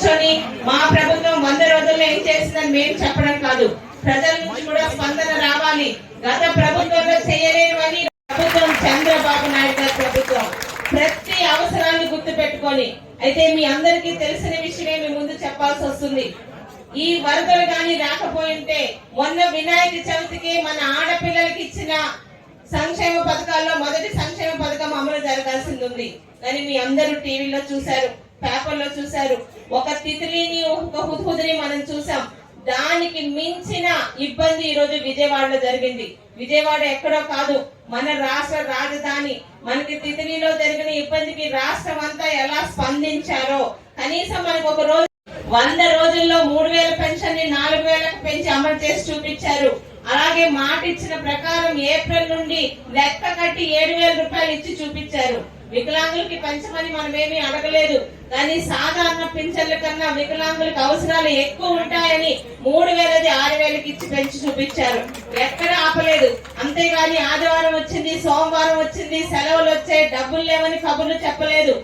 కూర్చొని మా ప్రభుత్వం 100 రోజుల్లో ఏం చేసిందని మేము చెప్పడం కాదు, ప్రజల నుంచి కూడా స్పందన రావాలి. గత ప్రభుత్వంలో చేయలేనివని ప్రభుత్వం చంద్రబాబు నాయుడు గారి ప్రభుత్వం ప్రతి అవసరాన్ని గుర్తు పెట్టుకొని, అయితే మీ అందరికీ తెలిసిన విషయమే మీ ముందు చెప్పాల్సి వస్తుంది. ఈ వరదలు గాని రాకపోయింటే మొన్న వినాయక చవితికి మన ఆడపిల్లలకి ఇచ్చిన సంక్షేమ పథకాల్లో మొదటి సంక్షేమ పథకం అమలు జరగాల్సింది ఉంది. కానీ మీ అందరూ టీవీలో చూశారు, పేపర్లో చూశారు. ఒక తితిలిని ఒక హుద్హుద్ని మనం చూసాం. దానికి మించిన ఇబ్బంది ఈ రోజు విజయవాడలో జరిగింది. విజయవాడ ఎక్కడో కాదు, మన రాష్ట్ర రాజధాని. మనకి తితిలిలో జరిగిన ఇబ్బందికి రాష్ట్రం అంతా ఎలా స్పందించారో, కనీసం మనకు ఒక రోజు 100 రోజుల్లో 3000 పెన్షన్ ని 4000కు పెంచి అమలు చేసి చూపించారు. అలాగే మాట ఇచ్చిన ప్రకారం ఏప్రిల్ నుండి లెక్క కట్టి 7000 రూపాయలు ఇచ్చి చూపించారు. వికలాంగులకి పెంచమని మనం ఏమీ అడగలేదు, కానీ సాధారణ పింఛన్ల కన్నా వికలాంగులకు అవసరాలు ఎక్కువ ఉంటాయని 3000ది 6000కి ఇచ్చి పెంచి చూపించారు. ఎక్కడ ఆపలేదు. అంతేగాని ఆదివారం వచ్చింది, సోమవారం వచ్చింది, సెలవులు వచ్చాయి, డబ్బులు లేవని కబుర్లు చెప్పలేదు.